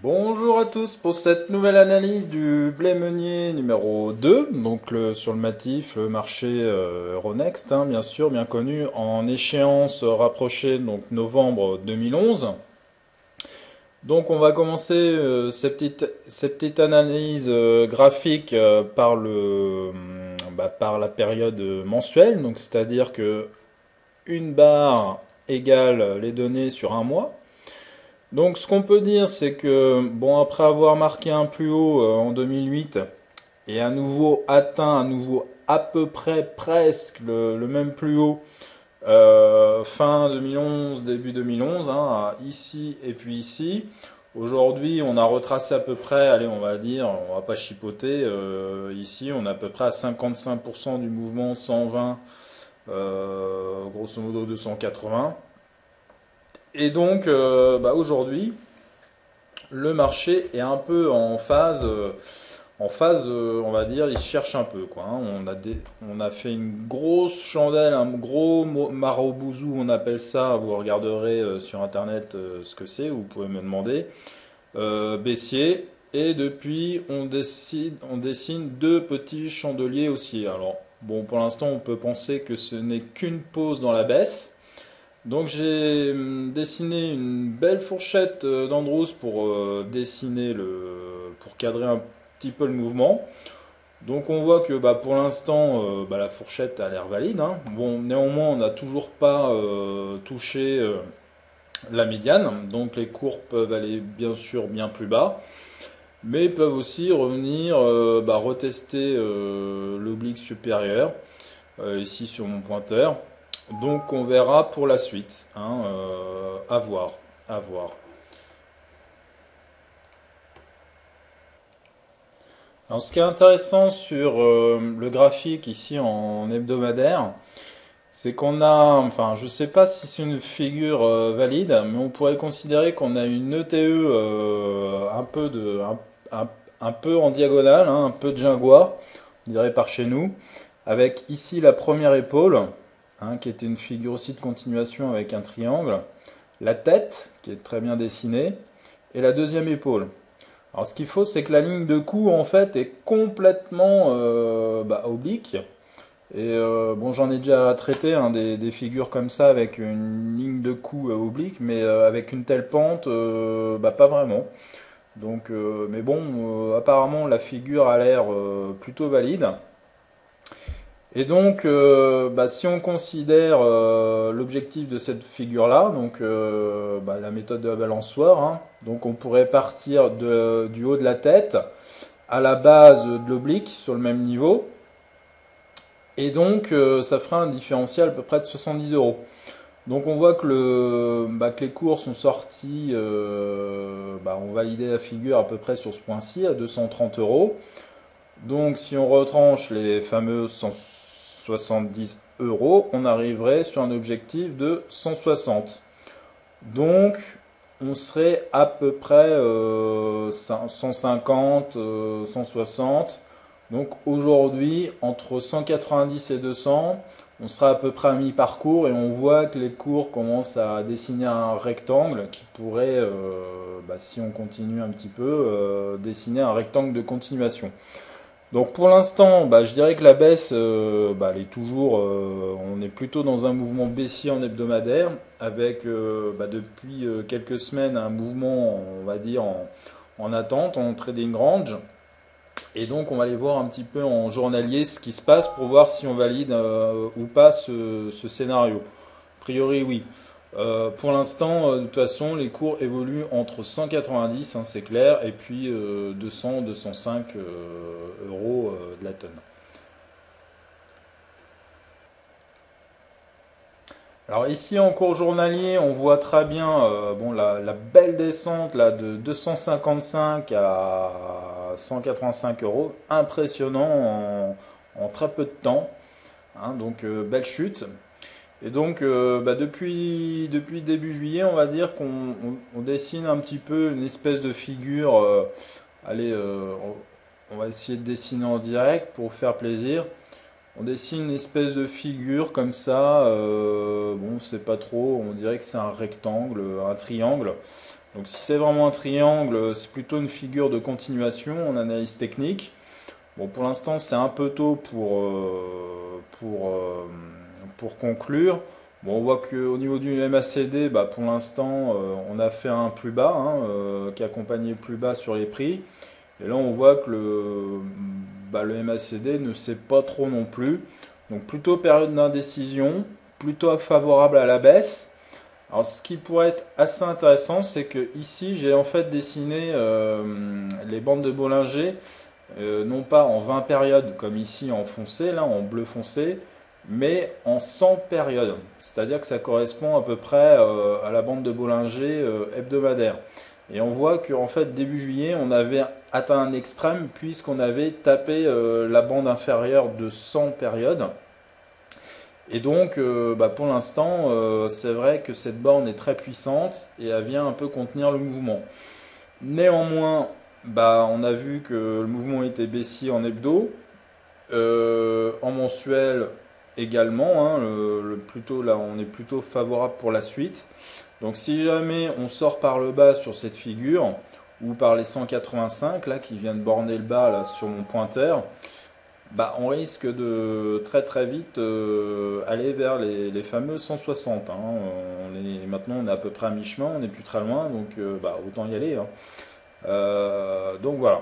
Bonjour à tous pour cette nouvelle analyse du blé meunier numéro 2, donc sur le matif, le marché Euronext, bien sûr, bien connu, en échéance rapprochée, donc novembre 2011. Donc on va commencer cette petite analyse graphique par la période mensuelle, donc c'est-à-dire que une barre égale les données sur un mois. Donc ce qu'on peut dire, c'est que bon, après avoir marqué un plus haut en 2008 et à nouveau atteint à nouveau à peu près presque le même plus haut fin 2011, début 2011, ici et puis ici. Aujourd'hui, on a retracé à peu près, allez, on va dire, on va pas chipoter, ici on est à peu près à 55% du mouvement 120, grosso modo 280. Et donc aujourd'hui, le marché est un peu en phase, on va dire, il cherche un peu, quoi. On a fait une grosse chandelle, un gros marabouzou, on appelle ça. Vous regarderez sur internet ce que c'est, vous pouvez me demander. Baissier. Et depuis, on dessine deux petits chandeliers haussiers. Alors, bon, pour l'instant, on peut penser que ce n'est qu'une pause dans la baisse. Donc j'ai dessiné une belle fourchette d'Andrews pour cadrer un petit peu le mouvement. Donc on voit que pour l'instant la fourchette a l'air valide. Bon, néanmoins on n'a toujours pas touché la médiane, donc les cours peuvent aller bien sûr bien plus bas, mais peuvent aussi revenir retester l'oblique supérieur ici sur mon pointeur. Donc on verra pour la suite, à voir, à voir. Alors ce qui est intéressant sur le graphique ici en hebdomadaire, c'est qu'on a, enfin je sais pas si c'est une figure valide, mais on pourrait considérer qu'on a une ETE un peu en diagonale, un peu de Jingois, on dirait par chez nous, avec ici la première épaule, qui était une figure aussi de continuation avec un triangle, la tête, qui est très bien dessinée, et la deuxième épaule. Alors ce qu'il faut, c'est que la ligne de cou, en fait, est complètement oblique. Et bon, j'en ai déjà traité des figures comme ça avec une ligne de cou oblique, mais avec une telle pente, pas vraiment. Donc, mais bon, apparemment la figure a l'air plutôt valide. Et donc, si on considère l'objectif de cette figure-là, donc la méthode de la balançoire, donc on pourrait partir du haut de la tête à la base de l'oblique sur le même niveau, et donc ça ferait un différentiel à peu près de 70 euros. Donc on voit que les cours sont sortis, ont validé la figure à peu près sur ce point-ci à 230 euros. Donc si on retranche les fameux 170 euros, on arriverait sur un objectif de 160. Donc on serait à peu près 150, 160. Donc aujourd'hui, entre 190 et 200, on sera à peu près à mi-parcours et on voit que les cours commencent à dessiner un rectangle qui pourrait, si on continue un petit peu, dessiner un rectangle de continuation. Donc pour l'instant, je dirais que la baisse, elle est toujours, on est plutôt dans un mouvement baissier en hebdomadaire, avec depuis quelques semaines un mouvement, on va dire, en attente, en trading range. Et donc on va aller voir un petit peu en journalier ce qui se passe pour voir si on valide ou pas ce scénario. A priori oui. Pour l'instant, de toute façon, les cours évoluent entre 190, c'est clair, et puis 200, 205 euros de la tonne. Alors ici en cours journalier, on voit très bien la belle descente là, de 255 à 185 euros, impressionnant en très peu de temps, donc belle chute. Et donc, depuis début juillet, on va dire qu'on dessine un petit peu une espèce de figure. Allez, on va essayer de dessiner en direct pour faire plaisir. On dessine une espèce de figure comme ça. Bon, c'est pas trop. On dirait que c'est un rectangle, un triangle. Donc si c'est vraiment un triangle, c'est plutôt une figure de continuation en analyse technique. Bon, pour l'instant, c'est un peu tôt pour conclure. Bon, on voit qu'au niveau du MACD, bah, pour l'instant, on a fait un plus bas, hein, qui accompagnait plus bas sur les prix. Et là, on voit que le MACD ne sait pas trop non plus. Donc plutôt période d'indécision, plutôt favorable à la baisse. Alors ce qui pourrait être assez intéressant, c'est que ici, j'ai en fait dessiné les bandes de Bollinger, non pas en 20 périodes comme ici en foncé, là en bleu foncé, mais en 100 périodes. C'est-à-dire que ça correspond à peu près à la bande de Bollinger hebdomadaire. Et on voit qu'en fait, début juillet, on avait atteint un extrême puisqu'on avait tapé la bande inférieure de 100 périodes. Et donc, bah, pour l'instant, c'est vrai que cette borne est très puissante et elle vient un peu contenir le mouvement. Néanmoins, bah, on a vu que le mouvement était baissier en hebdo, en mensuel également, hein, plutôt, là, on est plutôt favorable pour la suite. Donc si jamais on sort par le bas sur cette figure, ou par les 185 là, qui viennent borner le bas là, sur mon pointeur, bah, on risque de très très vite aller vers les fameux 160. Hein. Maintenant on est à peu près à mi-chemin, on n'est plus très loin, donc bah, autant y aller. Hein. Donc voilà.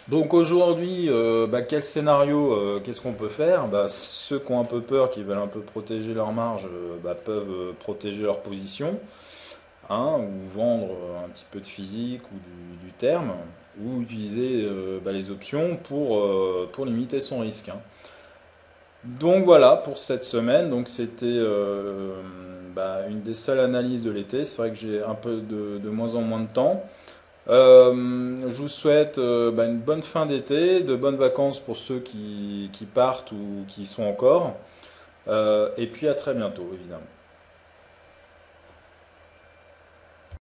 Donc aujourd'hui, bah, quel scénario, qu'est-ce qu'on peut faire? Bah, ceux qui ont un peu peur, qui veulent un peu protéger leur marge, bah, peuvent protéger leur position, hein, ou vendre un petit peu de physique ou du terme, ou utiliser bah, les options pour limiter son risque. Hein. Donc voilà pour cette semaine. Donc c'était bah, une des seules analyses de l'été. C'est vrai que j'ai un peu de moins en moins de temps. Je vous souhaite bah, une bonne fin d'été, de bonnes vacances pour ceux qui partent ou qui y sont encore. Et puis à très bientôt, évidemment.